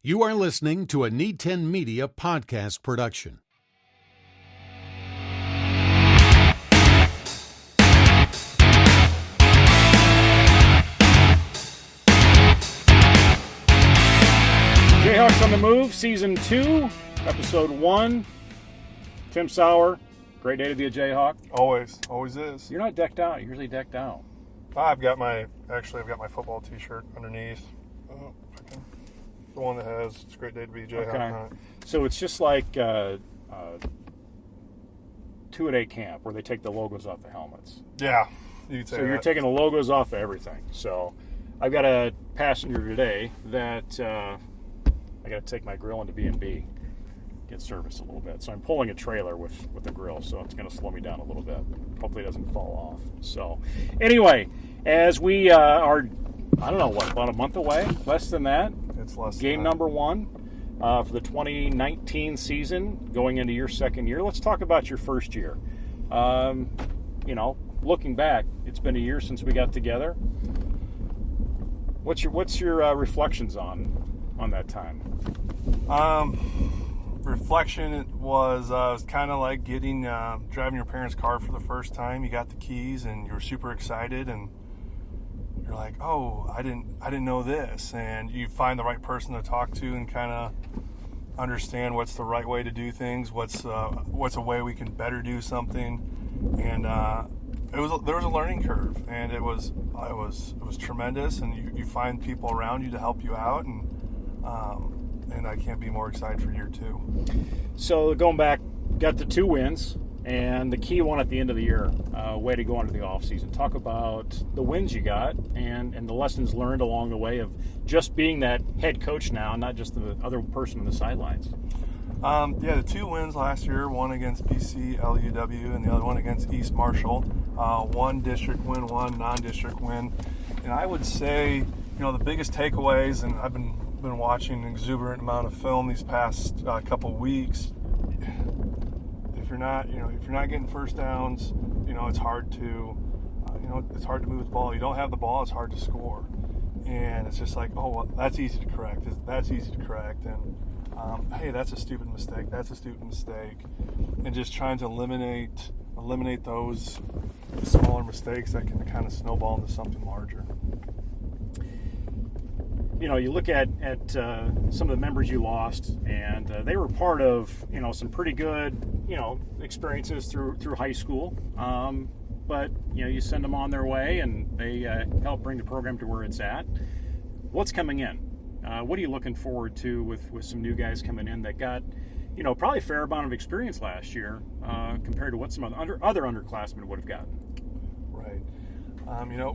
You are listening to a Need 10 Media podcast production. J-Hawks on the Move, Season 2, Episode 1. Tim Sauer, great day to be a J-Hawk. Always is. You're not decked out. You're usually decked out. I've got my football t-shirt underneath. The one that has, it's a great day to be a J-Hawk. Okay. So it's just like 2-a-day camp where they take the logos off the helmets. Yeah, you could say so that. You're taking the logos off of everything. So I've got a passenger today that I got to take my grill into B&B, get service a little bit. So I'm pulling a trailer with the grill, so it's going to slow me down a little bit. Hopefully it doesn't fall off. So anyway, as we are, I don't know, about a month away, less than that. It's less Game than that. number 1 for the 2019 season, going into your second year. Let's talk about your first year. Looking back, it's been a year since we got together. What's your reflections on that time? Reflection was kind of like driving your parents' car for the first time. You got the keys and you were super excited, and you're like, oh, I didn't know this, and you find the right person to talk to and kind of understand what's the right way to do things, what's a way we can better do something, and there was a learning curve, and it was tremendous, and you find people around you to help you out, and I can't be more excited for year 2. So going back, got the 2 wins. And the key one at the end of the year, way to go into the offseason. Talk about the wins you got and the lessons learned along the way of just being that head coach now, not just the other person on the sidelines. The 2 wins last year, one against BC LUW and the other one against East Marshall. 1 district win, 1 non-district win. And I would say, the biggest takeaways, and I've been watching an exuberant amount of film these past couple weeks. If you're not getting first downs, it's hard to, move the ball. You don't have the ball, it's hard to score, and it's just like, oh, well, that's easy to correct. And hey, that's a stupid mistake. And just trying to eliminate those smaller mistakes that can kind of snowball into something larger. You look at some of the members you lost, and they were part of, some pretty good, experiences through high school. But, you send them on their way, and they help bring the program to where it's at. What's coming in? What are you looking forward to with some new guys coming in that got, probably a fair amount of experience last year compared to what some other underclassmen would have gotten? Right.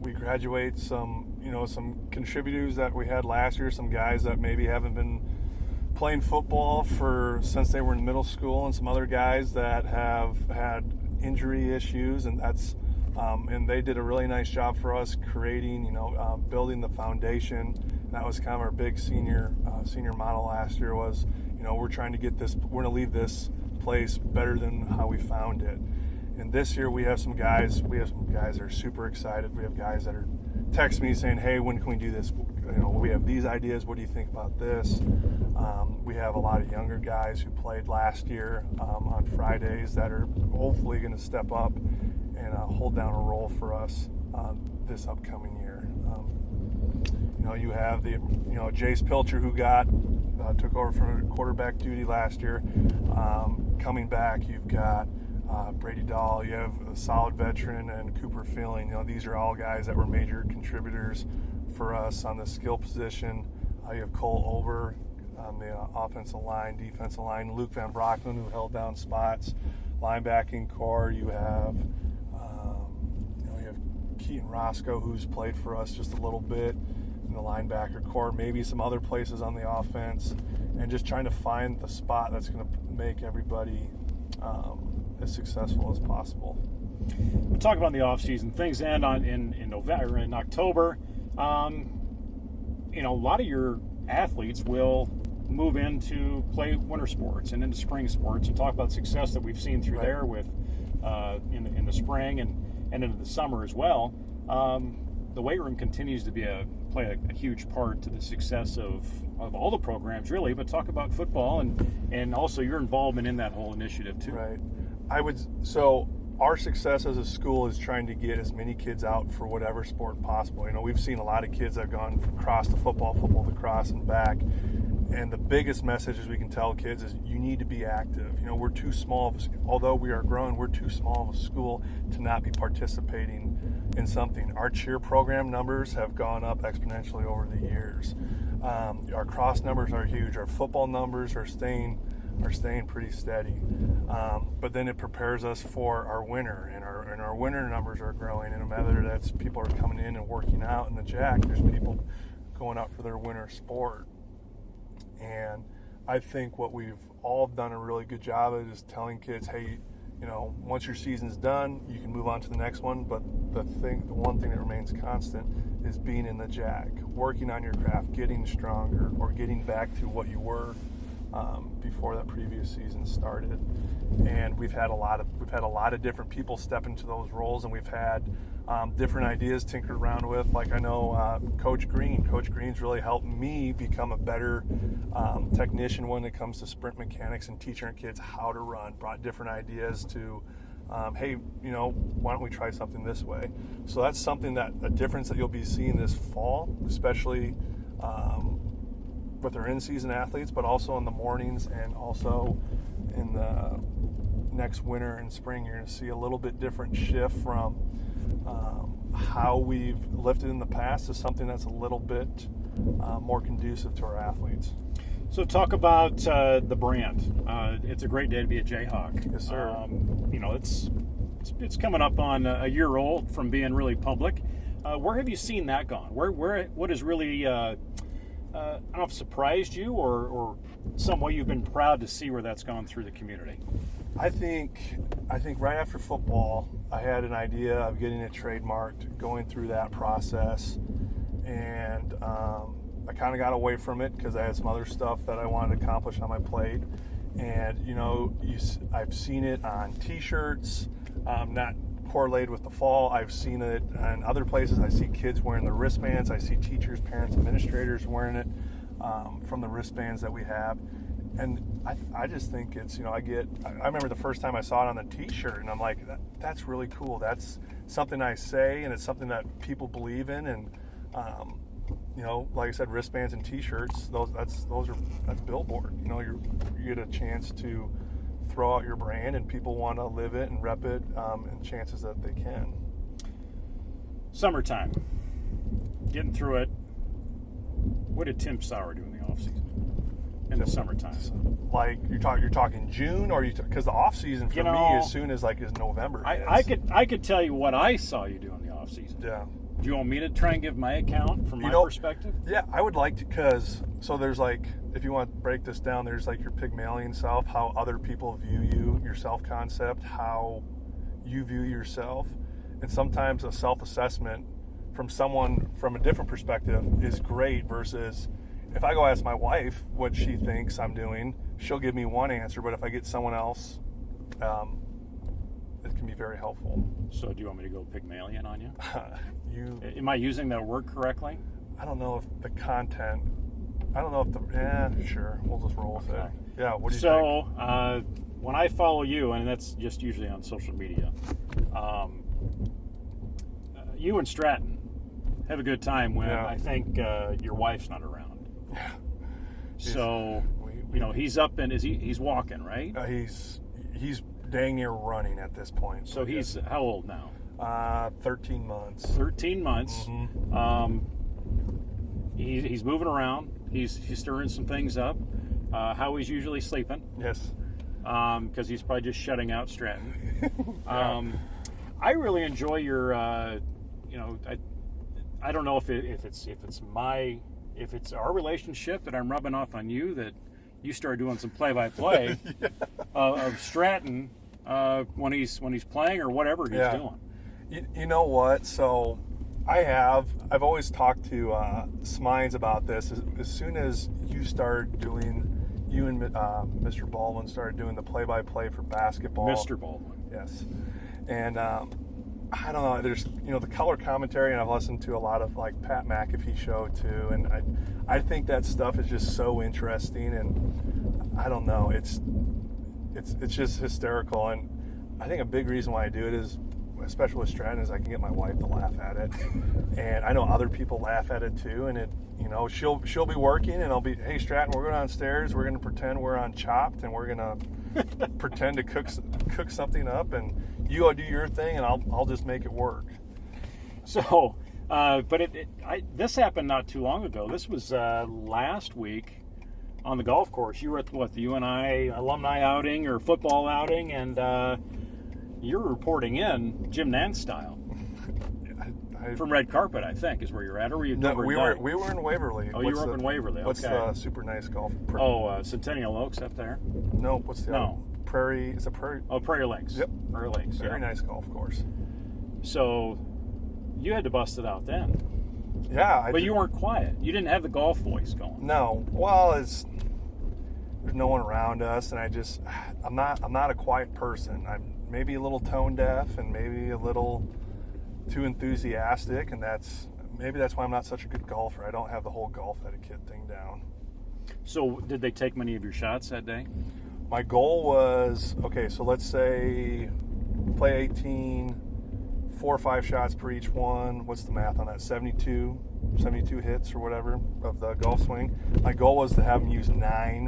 We graduate some contributors that we had last year, some guys that maybe haven't been playing football since they were in middle school, and some other guys that have had injury issues, and that's and they did a really nice job for us creating, building the foundation. That was kind of our big senior model last year was, we're trying to we're going to leave this place better than how we found it. And this year we have some guys that are super excited. We have guys that are texting me saying, hey, when can we do this? We have these ideas. What do you think about this? We have a lot of younger guys who played last year on Fridays that are hopefully going to step up and hold down a role for us this upcoming year. You have the Jace Pilcher who took over for quarterback duty last year. Coming back, you've got Brady Dahl, you have a solid veteran, and Cooper Feeling. These are all guys that were major contributors for us on the skill position. You have Cole Ober on the offensive line, defensive line, Luke Van Brockman, who held down spots, linebacking core. You have Keaton Roscoe, who's played for us just a little bit in the linebacker core, maybe some other places on the offense, and just trying to find the spot that's going to make everybody as successful as possible. We'll talk about the offseason. Things end in November, in October. A lot of your athletes will move into play winter sports and into spring sports, and talk about success that we've seen through right. there with in the spring and into the summer as well. The weight room continues to play a huge part to the success of of all the programs really, but talk about football and also your involvement in that whole initiative too. Right. So our success as a school is trying to get as many kids out for whatever sport possible. We've seen a lot of kids that have gone from cross to football, football to cross and back. And the biggest message we can tell kids is you need to be active. We're too small, although we are growing, we're too small of a school to not be participating in something. Our cheer program numbers have gone up exponentially over the years. Our cross numbers are huge. Our football numbers are staying pretty steady. But then it prepares us for our winter, and our winter numbers are growing. And whether that's people are coming in and working out in the Jack, there's people going out for their winter sport. And I think what we've all done a really good job of is telling kids, hey, once your season's done, you can move on to the next one. But the one thing that remains constant is being in the Jack, working on your craft, getting stronger, or getting back to what you were before that previous season started. And we've had a lot of different people step into those roles, and we've had different ideas tinkered around with. Like I know Coach Green's really helped me become a better technician when it comes to sprint mechanics and teaching our kids how to run. Brought different ideas to, hey, why don't we try something this way? So that's a difference that you'll be seeing this fall, especially with our in-season athletes, but also in the mornings and also in the next winter and spring. You're going to see a little bit different shift from how we've lifted in the past to something that's a little bit more conducive to our athletes. So talk about the brand. It's a great day to be a J-Hawk. Yes, sir. It's coming up on a year old from being really public. Where have you seen that gone? What has really I don't know if surprised you or some way you've been proud to see where that's gone through the community? I think right after football, I had an idea of getting it trademarked, going through that process, and I kind of got away from it because I had some other stuff that I wanted to accomplish on my plate. And I've seen it on T-shirts, not correlated with the fall. I've seen it in other places. I see kids wearing the wristbands. I see teachers, parents, administrators wearing it from the wristbands that we have. And I just think it's, I remember the first time I saw it on the T-shirt, and I'm like, that's really cool. That's something I say, and it's something that people believe in. And like I said, wristbands and T-shirts, that's billboard. You get a chance to throw out your brand, and people want to live it and rep it, and chances that they can. Summertime, getting through it. What did Tim Sauer do in the off season? In the summertime, like you're talking June, or because the off season for me as soon as is November. I could tell you what I saw you do in the off season. Yeah. Do you want me to try and give my account from my perspective? Yeah, I would like to, because there's if you want to break this down, there's your Pygmalion self, how other people view you, your self concept, how you view yourself, and sometimes a self assessment from someone from a different perspective is great versus. If I go ask my wife what she thinks I'm doing, she'll give me one answer, but if I get someone else, it can be very helpful. So do you want me to go Pygmalion on you? Am I using that word correctly? I don't know if the content, sure, we'll just roll with it. Yeah, what do you think? So, when I follow you, and that's just usually on social media, you and Stratton have a good time when I think your wife's not around. Yeah. So, he's up and he's walking, right? He's dang near running at this point. So he's how old now? 13 months. 13 months. Mm-hmm. He's moving around. He's stirring some things up. How he's usually sleeping. Yes. Because he's probably just shutting out Stratton. Yeah. I really enjoy your. I don't know if it's our relationship that I'm rubbing off on you, that you start doing some play-by-play of Stratton when he's playing or whatever he's doing. You know what? So I've always talked to Smines about this. As soon as you and Mr. Baldwin started doing the play-by-play for basketball. Mr. Baldwin. Yes. And I don't know. There's, the color commentary, and I've listened to a lot of like Pat McAfee show too, and I think that stuff is just so interesting, and I don't know. It's just hysterical, and I think a big reason why I do it is, especially with Stratton, is I can get my wife to laugh at it, and I know other people laugh at it too, and it, she'll be working, and I'll be, hey Stratton, we're going downstairs, we're going to pretend we're on Chopped, and we're going to pretend to cook something up, and you go do your thing, and I'll just make it work. So, but this happened not too long ago. This was last week on the golf course. You were at the UNI alumni outing or football outing, and you're reporting in Jim Nantz style. From Red Carpet, I think, is where you're at, or were you? No, we were in Waverly. Oh, you were up in Waverly. What's okay. the super nice golf? Centennial Oaks up there. No, what's the other? Prairie? Is it Prairie? Oh, Prairie Lakes. Yep, Prairie Lakes. Very nice golf course. So, you had to bust it out then. Yeah, but you weren't quiet. You didn't have the golf voice going. No. Well, there's no one around us, and I'm not a quiet person. I'm maybe a little tone deaf, and maybe a little too enthusiastic, and maybe that's why I'm not such a good golfer. I don't have the whole golf etiquette thing down. So, did they take many of your shots that day? My goal was, okay, so let's say play 18, 4 or 5 shots per each one. What's the math on that? 72 hits or whatever of the golf swing. My goal was to have them use 9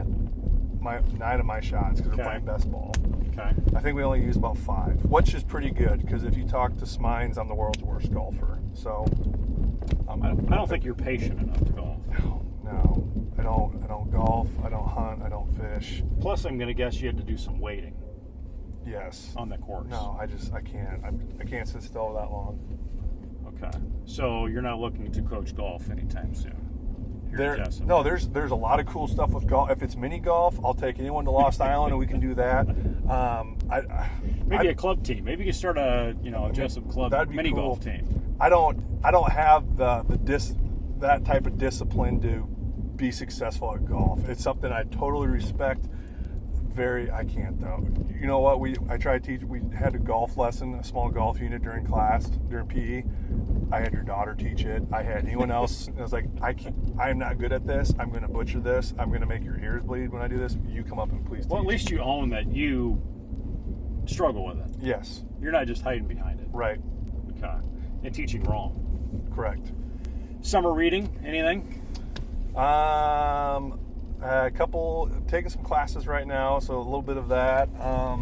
of my shots because we're playing best ball. Okay. I think we only used about 5, which is pretty good because if you talk to Smines, I'm the world's worst golfer. So I don't think you're patient enough to golf. No. I don't golf. I don't hunt. I don't fish. Plus, I'm going to guess you had to do some waiting. Yes. On the course. No, I can't. I can't sit still that long. Okay. So you're not looking to coach golf anytime soon. There's a lot of cool stuff with golf. If it's mini golf, I'll take anyone to Lost Island and we can do that. Maybe a club team. Maybe you start a Jesup club mini cool. golf team. I don't have that type of discipline to be successful at golf. It's something I totally respect. I can't though. You know what? I tried to teach. We had a golf lesson, a small golf unit during PE. I had your daughter teach it. I had anyone else. I was like, I am not good at this. I'm going to butcher this. I'm going to make your ears bleed when I do this. You come up and please teach. Well, at least you own that you struggle with it. Yes. You're not just hiding behind it. Right. Okay. And teaching wrong. Correct. Summer reading, anything? A couple, taking some classes right now, so a little bit of that. I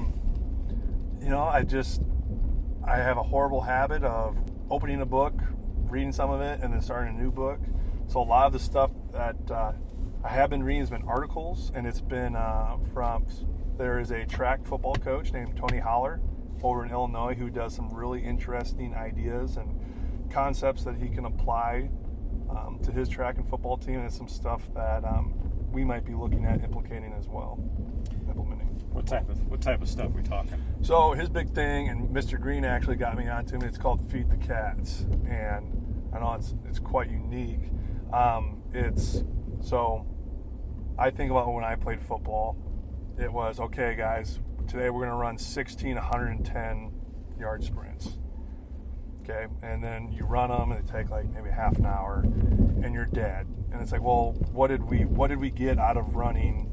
have a horrible habit of opening a book, reading some of it, and then starting a new book. So a lot of the stuff that I have been reading has been articles, and it's been there is a track football coach named Tony Holler over in Illinois who does some really interesting ideas and concepts that he can apply to his track and football team, and it's some stuff that we might be looking at implementing. What type of stuff are we talking? So his big thing, and Mr. Green actually got me onto him, it's called Feed the Cats, and I know it's quite unique. So I think about when I played football, it was, okay guys, today we're going to run 16 110 yard sprints. Okay, and then you run them, and they take like maybe half an hour, and you're dead. And it's like, well, what did we get out of running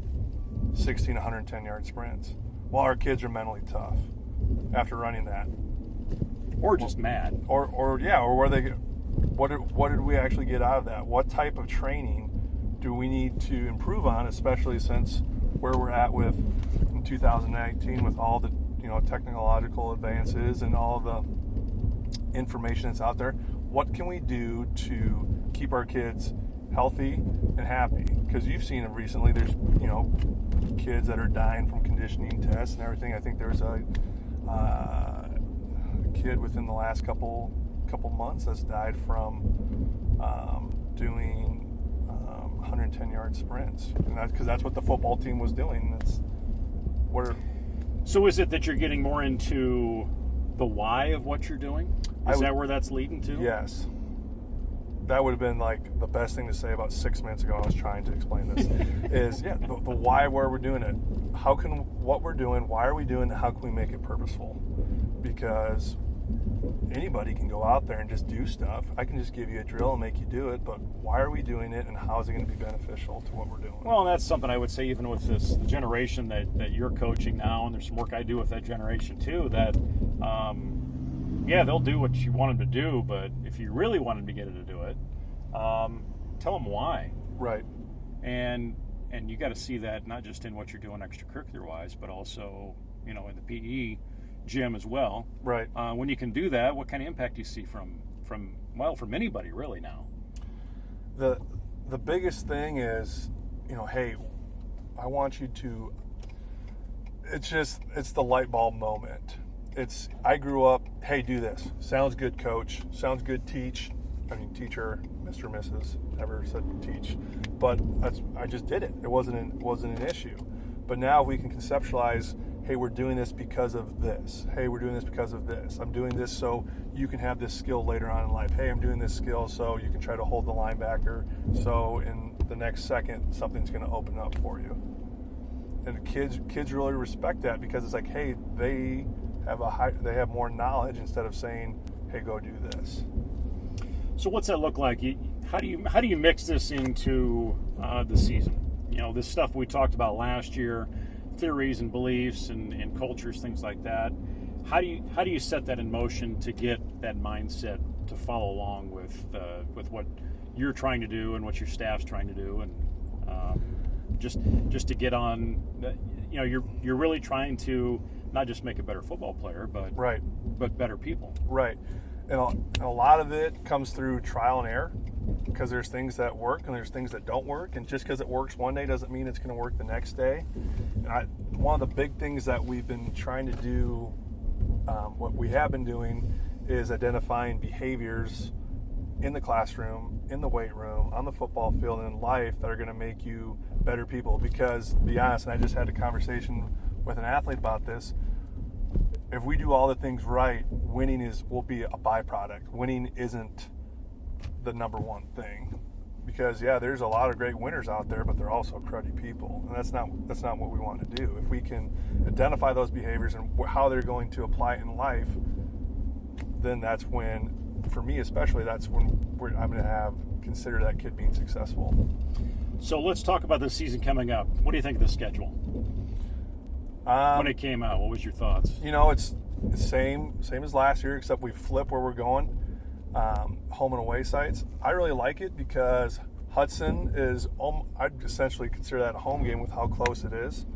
16 110 yard sprints? Well, our kids are mentally tough after running that, or just mad, or where they, what did we actually get out of that? What type of training do we need to improve on, especially since where we're at in 2019 with all the technological advances and all the information that's out there? What can we do to keep our kids healthy and happy? Because you've seen it recently. There's kids that are dying from conditioning tests and everything. I think there's a kid within the last couple months that's died from doing 110 yard sprints, and that's because that's what the football team was doing. So is it that you're getting more into the why of what you're doing? Is that where that's leading to? Yes. That would have been like the best thing to say about 6 minutes ago. I was trying to explain this. The why, where we're doing it. What we're doing, why are we doing it, how can we make it purposeful? Because anybody can go out there and just do stuff. I can just give you a drill and make you do it, but why are we doing it, and how is it going to be beneficial to what we're doing? Well, and that's something I would say even with the generation that you're coaching now, and there's some work I do with that generation too, that, yeah, they'll do what you want them to do, but if you really want them to get them to do it, tell them why. Right. And you got to see that not just in what you're doing extracurricular-wise, but also, in the PE gym as well. Right. When you can do that, what kind of impact do you see from anybody really now? The biggest thing is, hey, I want you to, it's the light bulb moment. I grew up, hey, do this. Sounds good, coach. Sounds good, teach. Teacher, Mr. Mrs. Never said teach. But I just did it. It wasn't an issue. But now we can conceptualize, hey, we're doing this because of this. Hey, we're doing this because of this. I'm doing this so you can have this skill later on in life. Hey, I'm doing this skill so you can try to hold the linebacker. So in the next second, something's going to open up for you. And kids really respect that, because it's like, hey, they have more knowledge instead of saying, hey, go do this. So what's that look like? How do you mix this into the season? This stuff we talked about last year, theories and beliefs and cultures, things like that. How do you set that in motion to get that mindset to follow along with what you're trying to do and what your staff's trying to do, and just to get on? You're really trying to not just make a better football player, but right, but better people. Right. And a lot of it comes through trial and error, because there's things that work and there's things that don't work. And just because it works one day doesn't mean it's going to work the next day. And one of the big things that we've been trying to do, what we have been doing, is identifying behaviors in the classroom, in the weight room, on the football field, and in life that are going to make you better people. Because, to be honest, and I just had a conversation with an athlete about this, if we do all the things right, winning will be a byproduct. Winning isn't the number one thing, because there's a lot of great winners out there, but they're also cruddy people, and that's not what we want to do. If we can identify those behaviors and how they're going to apply it in life, then that's when, for me especially, that's when I'm going to consider that kid being successful. So let's talk about the season coming up. What do you think of the schedule? When it came out, what was your thoughts? It's the same as last year, except we flip where we're going, home and away sites. I really like it because Hudson is, I'd essentially consider that a home game with how close it is.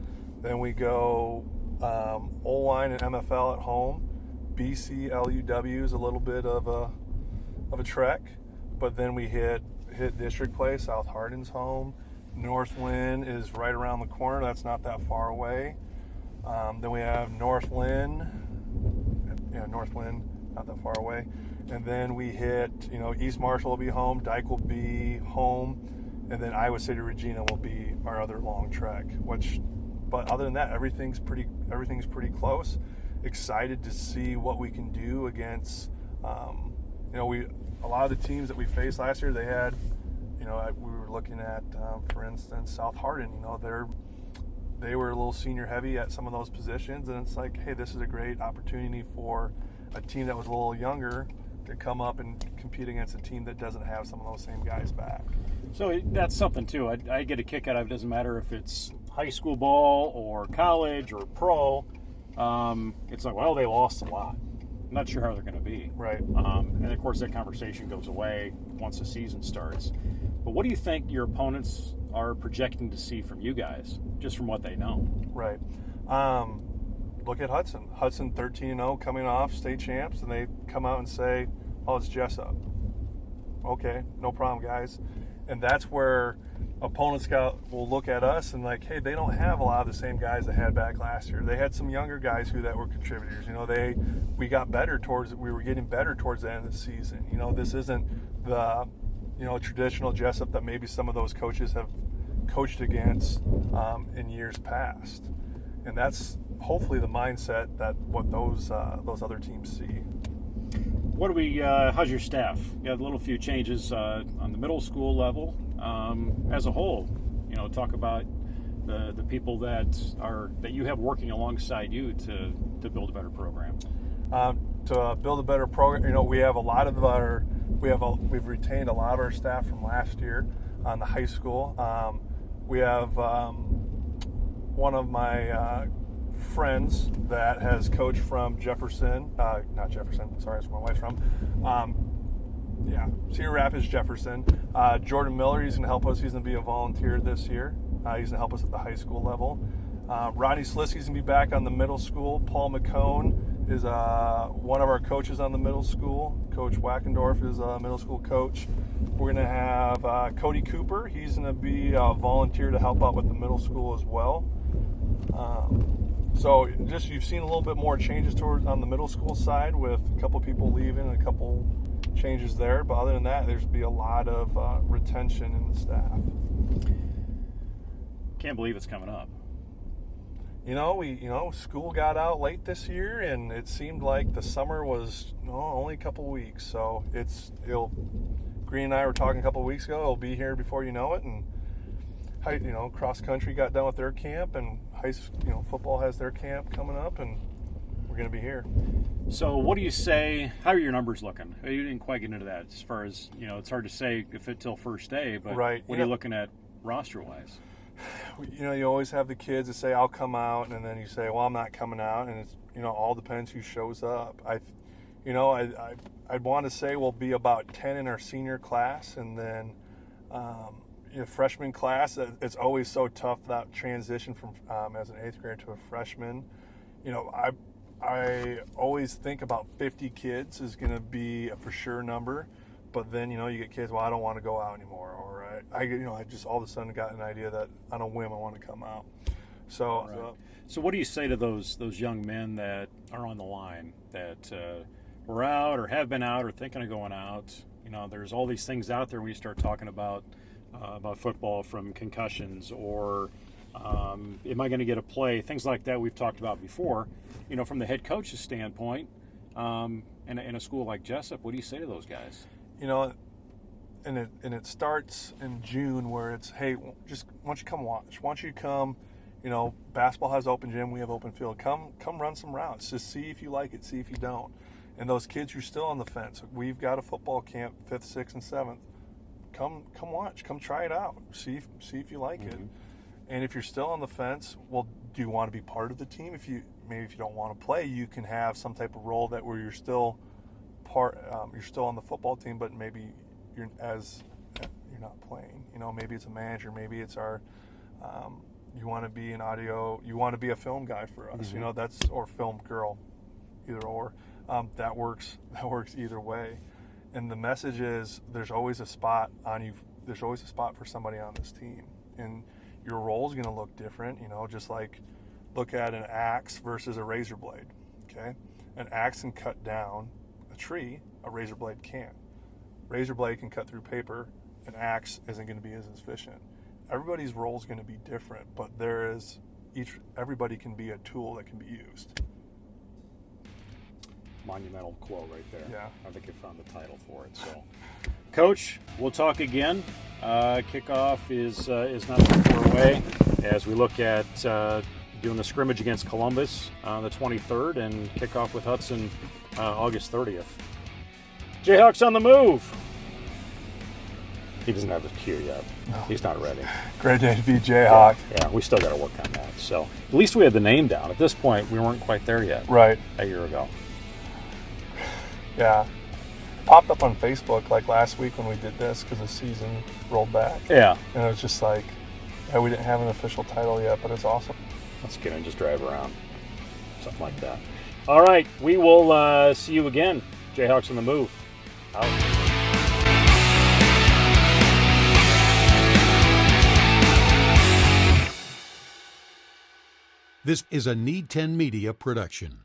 Then we go O-line and MFL at home. BC, LUW is a little bit of a trek, but then we hit district play. South Hardin's home. Northland is right around the corner. That's not that far away. Then we have Northland, not that far away. And then we hit, East Marshall will be home, Dyke will be home, and then Iowa City Regina will be our other long trek. But other than that, everything's pretty close. Excited to see what we can do against, a lot of the teams that we faced last year. They had, we were looking at, for instance, South Hardin. They were a little senior heavy at some of those positions, and it's like, hey, this is a great opportunity for a team that was a little younger to come up and compete against a team that doesn't have some of those same guys back. So that's something too. I get a kick out of it. Doesn't matter if it's high school ball or college or pro. It's like, well, they lost a lot. I'm not sure how they're going to be. Right. And of course, that conversation goes away once the season starts. But what do you think your opponents are projecting to see from you guys, just from what they know? Right. Look at Hudson. Hudson 13-0 coming off state champs, and they come out and say, oh, it's Jesup. Okay, no problem, guys. And that's where opponents will look at us and like, hey, they don't have a lot of the same guys they had back last year. They had some younger guys that were contributors. We were getting better towards the end of the season. This isn't the traditional Jesup that maybe some of those coaches have coached against in years past. And that's hopefully the mindset that what those other teams see. How's your staff? You had a little few changes on the middle school level. As a whole, talk about the people that you have working alongside you to build a better program. to build a better program. We have we've retained a lot of our staff from last year on the high school. We have one of my friends that has coached from Jefferson, not Jefferson, sorry, that's where my wife's from. Cedar Rapids, Jefferson. Jordan Miller, he's going to help us. He's going to be a volunteer this year. He's going to help us at the high school level. Ronnie Slisky's going to be back on the middle school. Paul McCone is one of our coaches on the middle school. Coach Wackendorf is a middle school coach. We're going to have Cody Cooper. He's going to be a volunteer to help out with the middle school as well. So just you've seen a little bit more changes on the middle school side with a couple people leaving and a couple changes there. But other than that, there's be a lot of retention in the staff. Can't believe it's coming up. School got out late this year, and it seemed like the summer was only a couple weeks. So Green and I were talking a couple weeks ago. It'll be here before you know it. And cross country got done with their camp, and football has their camp coming up, and we're going to be here. So what do you say? How are your numbers looking? You didn't quite get into that as far as it's hard to say if it's till first day, but right. What are you looking at roster wise? You always have the kids that say I'll come out, and then you say, well, I'm not coming out, and it's all depends who shows up. I'd want to say we'll be about 10 in our senior class, and then freshman class. It's always so tough, that transition from as an 8th grader to a freshman. I always think about 50 kids is going to be a for sure number, but then you get kids. Well, I don't want to go out anymore, or I just all of a sudden got an idea that on a whim I want to come out. So, right. So what do you say to those young men that are on the line that were out or have been out or thinking of going out? There's all these things out there when you start talking about football, from concussions or am I going to get a play? Things like that we've talked about before. From the head coach's standpoint, in a school like Jesup, what do you say to those guys? And it starts in June, where it's, hey, just why don't you come watch? Why don't you come? Basketball has open gym, we have open field. Come run some routes. Just see if you like it, see if you don't. And those kids who're still on the fence, we've got a football camp 5th, 6th, and 7th. Come watch. Come try it out. See if you like it. And if you're still on the fence, well, do you want to be part of the team? If you don't want to play, you can have some type of role where you're still you're still on the football team, but maybe you're not playing. Maybe it's a manager. Maybe it's you want to be an audio. You want to be a film guy for us. Mm-hmm. Or film girl, either or. That works. That works either way. And the message is, there's always a spot on you. There's always a spot for somebody on this team, and your role is going to look different. Just like look at an axe versus a razor blade. Okay, an axe can cut down a tree. A razor blade can't. Razor blade can cut through paper. An axe isn't going to be as efficient. Everybody's role is going to be different, but everybody can be a tool that can be used. Monumental quote right there. Yeah. I think you found the title for it. So, Coach, we'll talk again. Kickoff is not too far away as we look at doing the scrimmage against Columbus on the 23rd and kickoff with Hudson August 30th. J-Hawk's on the move. He doesn't have his cue yet. No. He's not ready. Great day to be J-Hawk. Yeah, we still got to work on that. So at least we had the name down. At this point, we weren't quite there yet. Right. A year ago. Yeah. Popped up on Facebook like last week when we did this because the season rolled back. Yeah. And it was just like, we didn't have an official title yet, but it's awesome. Let's get in, just drive around. Something like that. All right. We will see you again. J-Hawks on the move. Out. This is a Need 10 Media production.